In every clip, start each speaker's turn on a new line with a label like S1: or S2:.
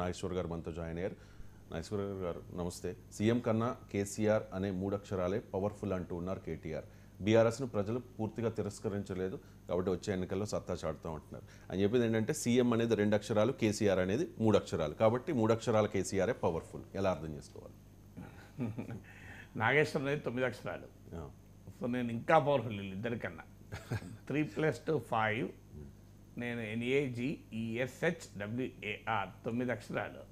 S1: నాగేశ్వర్ గారు మనతో జాయిన్ అయ్యారు. నాగేశ్వర్ గారు నమస్తే. సీఎం కన్నా కేసీఆర్ అనే 3 అక్షరాలే పవర్ఫుల్ అంటూ ఉన్నారు కేటీఆర్. బీఆర్ఎస్ను ప్రజలు పూర్తిగా తిరస్కరించలేదు కాబట్టి వచ్చే ఎన్నికల్లో సత్తా చాటుతూ ఉంటున్నారు. అని చెప్పేది ఏంటంటే సీఎం అనేది 2 అక్షరాలు, కేసీఆర్ అనేది 3 అక్షరాలు. కాబట్టి 3 అక్షరాల కేసీఆరే పవర్ఫుల్. ఎలా అర్థం చేసుకోవాలి?
S2: నాగేశ్వరం అనేది 9 అక్షరాలు. సో నేను ఇంకా పవర్ఫుల్ ఇద్దరికన్నా. 3+2=5. నేను NAGESHWAR 9 అక్షరాలు.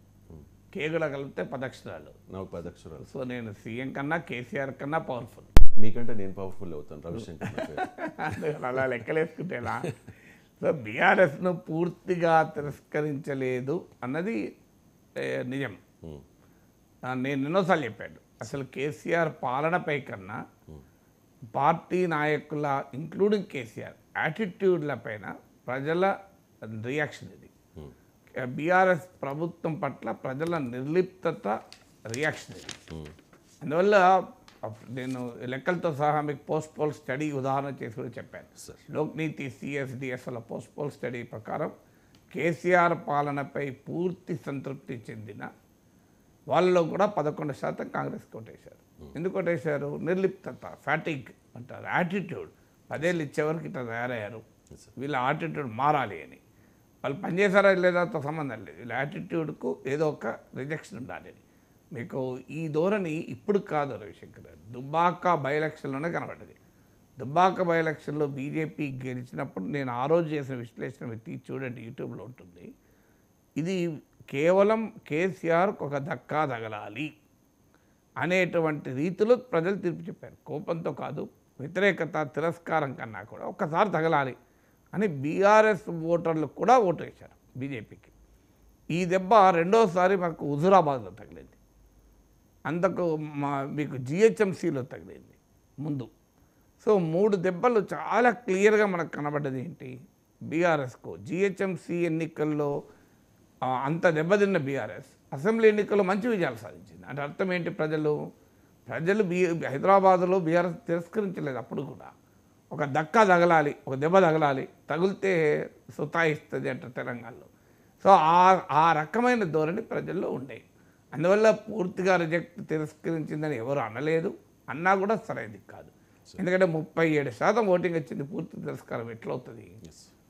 S2: కేగుల కలిపితే 10 అక్షరాలు.
S1: నాకు 10 అక్షరాలు.
S2: సో నేను సీఎం కన్నా కేసీఆర్ కన్నా పవర్ఫుల్.
S1: మీకంటే నేను పవర్ఫుల్ అవుతాను రవిశంకర్.
S2: అలా లెక్కలేసుకుంటేలా. సో బీఆర్ఎస్ను పూర్తిగా తిరస్కరించలేదు అన్నది నిజం. నేను ఎన్నోసార్లు చెప్పాను. అసలు కేసీఆర్ పాలనపై కన్నా పార్టీ నాయకుల ఇంక్లూడింగ్ కేసీఆర్ యాటిట్యూడ్ల పైన ప్రజల రియాక్షన్ ఇది. బీఆర్ఎస్ ప్రభుత్వం పట్ల ప్రజల నిర్లిప్తత రియాక్షన్ ఇది. అందువల్ల నేను లెక్కలతో సహా మీకు పోస్ట్ పోల్ స్టడీ ఉదాహరణ చేసి కూడా చెప్పాను. లోక్నీతి CSDSల పోస్ట్ పోల్ స్టడీ ప్రకారం కేసీఆర్ పాలనపై పూర్తి సంతృప్తి చెందిన వాళ్ళలో కూడా 11% కాంగ్రెస్కి ఓటేశారు. ఎందుకు ఓటేశారు? నిర్లిప్తత, ఫ్యాటిక్ అంటారు, యాటిట్యూడ్. 10 ఏళ్ళు ఇచ్చేవరకు ఇట్లా తయారయ్యారు, వీళ్ళ యాటిట్యూడ్ మారాలి అని. వాళ్ళు పనిచేశారా లేదాతో సంబంధం లేదు, వీళ్ళ యాటిట్యూడ్కు ఏదో ఒక రిజెక్షన్ ఉండాలి అని. మీకు ఈ ధోరణి ఇప్పుడు కాదు రవిశంకర్ గారు, దుబ్బాక బై ఎలక్షన్లోనే కనబడ్డది. దుబ్బాక బై ఎలక్షన్లో బీజేపీ గెలిచినప్పుడు నేను ఆ రోజు చేసిన విశ్లేషణ మీరు చూడండి, యూట్యూబ్లో ఉంటుంది. ఇది కేవలం కేసీఆర్కు ఒక దక్కా తగలాలి అనేటువంటి రీతిలో ప్రజలు తీర్పు చెప్పారు. కోపంతో కాదు, వ్యతిరేకత, తిరస్కారం కన్నా కూడా ఒక్కసారి తగలాలి అని బీఆర్ఎస్ ఓటర్లు కూడా ఓటు వేశారు బీజేపీకి. ఈ దెబ్బ రెండోసారి మాకు హుజూరాబాద్లో తగిలింది, అంతకు మీకు GHMCలో తగిలింది ముందు. సో 3 దెబ్బలు చాలా క్లియర్గా మనకు కనబడ్డది. ఏంటి? బీఆర్ఎస్కు GHMC ఎన్నికల్లో అంత దెబ్బతిన్న బీఆర్ఎస్ అసెంబ్లీ ఎన్నికల్లో మంచి విజయాలు సాధించింది. అంటే అర్థం ఏంటి? ప్రజలు హైదరాబాదులో బీఆర్ఎస్ తిరస్కరించలేదు. అప్పుడు కూడా ఒక దక్కా తగలాలి, ఒక దెబ్బ తగలాలి, తగిలితే సుతాయిస్తుంది అంటారు తెలంగాణలో. సో ఆ రకమైన ధోరణి ప్రజల్లో ఉండే. అందువల్ల పూర్తిగా తిరస్కరించిందని ఎవరు అనలేదు, అన్నా కూడా సరైనది కాదు. ఎందుకంటే 37% ఓటింగ్ వచ్చింది. పూర్తి తిరస్కారం ఎట్లవుతుంది?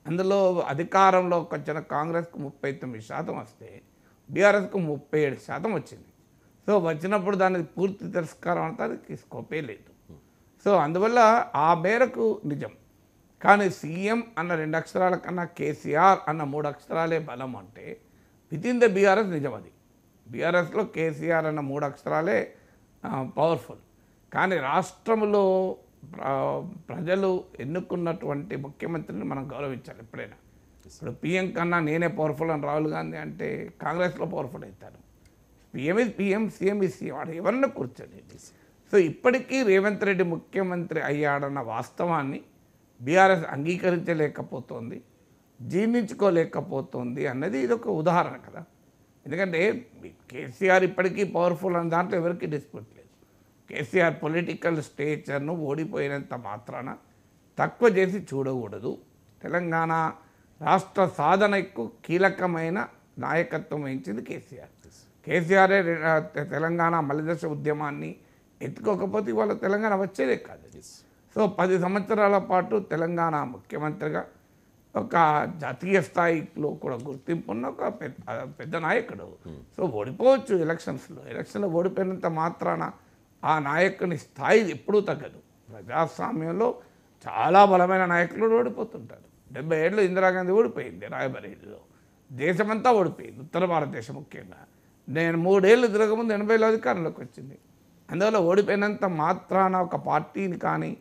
S2: అందులో అధికారంలోకి వచ్చిన కాంగ్రెస్కు 39% వస్తే బీఆర్ఎస్కు 37% వచ్చింది. సో వచ్చినప్పుడు దానికి పూర్తి తిరస్కారం అంతా స్కోపే లేదు. సో అందువల్ల ఆ మేరకు నిజం. కానీ సీఎం అన్న 2 అక్షరాల కన్నా కేసీఆర్ అన్న 3 అక్షరాలే బలం అంటే వితిన్ ద బీఆర్ఎస్ నిజం. అది బీఆర్ఎస్లో కేసీఆర్ అన్న 3 అక్షరాలే పవర్ఫుల్. కానీ రాష్ట్రంలో ప్రజలు ఎన్నుకున్నటువంటి ముఖ్యమంత్రిని మనం గౌరవించాలి ఎప్పుడైనా. ఇప్పుడు PM కన్నా నేనే పవర్ఫుల్ అని రాహుల్ గాంధీ అంటే కాంగ్రెస్లో పవర్ఫుల్ అవుతారు. PM is PM, CM is CM. వాడు ఎవరన్నా కూర్చొని. సో ఇప్పటికీ రేవంత్ రెడ్డి ముఖ్యమంత్రి అయ్యాడన్న వాస్తవాన్ని బీఆర్ఎస్ అంగీకరించలేకపోతుంది, జీర్ణించుకోలేకపోతుంది అన్నది ఇదొక ఉదాహరణ కదా. ఎందుకంటే కేసీఆర్ ఇప్పటికీ పవర్ఫుల్ అన్న దాంట్లో ఎవరికి డిస్ప్యూట్ లేదు. కేసీఆర్ పొలిటికల్ స్టేచర్ను ఓడిపోయినంత మాత్రాన తక్కువ చేసి చూడకూడదు. తెలంగాణ రాష్ట్ర సాధనకు కీలకమైన నాయకత్వం వహించింది కేసీఆర్. కేసీఆరే తెలంగాణ మలిదశ ఉద్యమాన్ని ఎత్తుకోకపోతే ఇవాళ తెలంగాణ వచ్చేదే కాదు. సో 10 సంవత్సరాల పాటు తెలంగాణ ముఖ్యమంత్రిగా ఒక జాతీయ స్థాయిలో కూడా గుర్తింపు ఉన్న ఒక పెద్ద నాయకుడు. సో ఓడిపోవచ్చు ఎలక్షన్లో ఓడిపోయినంత మాత్రాన ఆ నాయకుని స్థాయి ఎప్పుడూ తగ్గదు. ప్రజాస్వామ్యంలో చాలా బలమైన నాయకులు ఓడిపోతుంటారు. 70 ఏళ్ళు ఇందిరాగాంధీ ఓడిపోయింది రాయబరేలీలో, దేశమంతా ఓడిపోయింది, ఉత్తర భారతదేశం ముఖ్యంగా. నేను 3 ఏళ్ళు తిరగముందు 80లో అధికారంలోకి వచ్చింది. అందువల్ల ఓడిపోయినంత మాత్రాన ఒక పార్టీని కానీ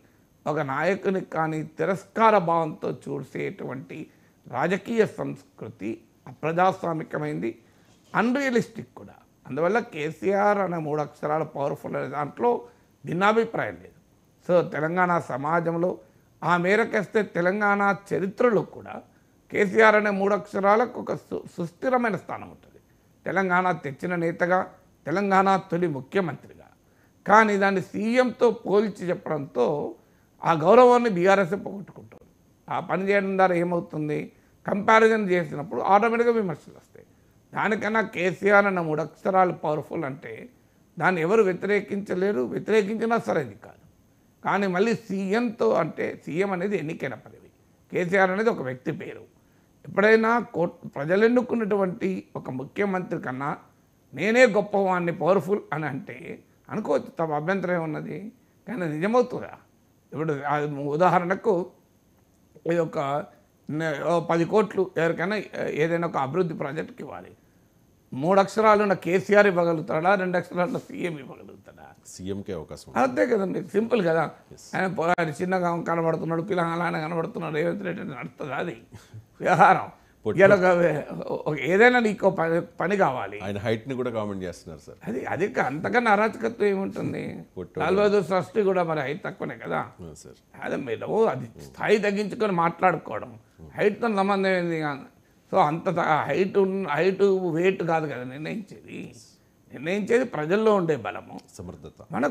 S2: ఒక నాయకుని కానీ తిరస్కార భావంతో చూసేటువంటి రాజకీయ సంస్కృతి అప్రజాస్వామికమైంది, అన్రియలిస్టిక్ కూడా. అందువల్ల కేసీఆర్ అనే 3 అక్షరాల పవర్ఫుల్ అనే దాంట్లో భిన్నాభిప్రాయం లేదు. సో తెలంగాణ సమాజంలో ఆ మేరకేస్తే తెలంగాణ చరిత్రలో కూడా కేసీఆర్ అనే 3 అక్షరాలకు ఒక సుస్థిరమైన స్థానం ఉంటుంది. తెలంగాణ తెచ్చిన నేతగా, తెలంగాణ తొలి ముఖ్యమంత్రిగా. కానీ దాన్ని సీఎంతో పోల్చి చెప్పడంతో ఆ గౌరవాన్ని బీఆర్ఎస్ పోగొట్టుకుంటారు. ఆ పని చేయడం ద్వారా ఏమవుతుంది? కంపారిజన్ చేసినప్పుడు ఆటోమేటిక్గా విమర్శలు వస్తాయి. దానికన్నా కేసీఆర్ అన్న 3 అక్షరాలు పవర్ఫుల్ అంటే దాన్ని ఎవరు వ్యతిరేకించలేరు, వ్యతిరేకించినా సరేది కాదు. కానీ మళ్ళీ సీఎంతో అంటే సీఎం అనేది ఎన్నికైన పదవి, కేసీఆర్ అనేది ఒక వ్యక్తి పేరు. ఎప్పుడైనా ప్రజలు ఎన్నుకున్నటువంటి ఒక ముఖ్యమంత్రి కన్నా నేనే గొప్పవాడిని పవర్ఫుల్ అని అంటే అనుకోవచ్చు, తమ అభ్యంతరం ఉన్నది. కానీ నిజమవుతుందా? ఇప్పుడు ఉదాహరణకు ఇది ఒక 10 కోట్లు ఎవరికైనా ఏదైనా ఒక అభివృద్ధి ప్రాజెక్టుకి ఇవ్వాలి. 3 అక్షరాలు ఉన్న కేసీఆర్ ఇవ్వగలుగుతాడా, 2 అక్షరాలు ఉన్న సీఎం ఇవ్వగలుగుతాడా?
S1: సీఎంకే అవకాశం.
S2: అంతే కదండి, సింపుల్ కదా. ఆయన చిన్నగా కనబడుతున్నాడు, పిల్లగానే కనబడుతున్నాడు, రేవంత్ రెడ్డి నడుస్తుంది అది వ్యవహారం. ఇలా ఏదైనా నీకు పని కావాలి.
S1: ఆయన హైట్ని కూడా కామెంట్ చేస్తున్నారు సార్.
S2: అది అంతకన్నా అరాచకత్వం ఏముంటుంది? లాల్ బహదూర్ శాస్త్రి కూడా మరి హైట్ తక్కువనే కదా
S1: సార్.
S2: అదే మీరు అది స్థాయి తగ్గించుకొని మాట్లాడుకోవడం, హైట్తో సంబంధం ఏంది? సో అంత హైట్ వెయిట్ కాదు కదా నిర్ణయించేది ప్రజల్లో ఉండే బలము,
S1: సమర్థత.
S2: మన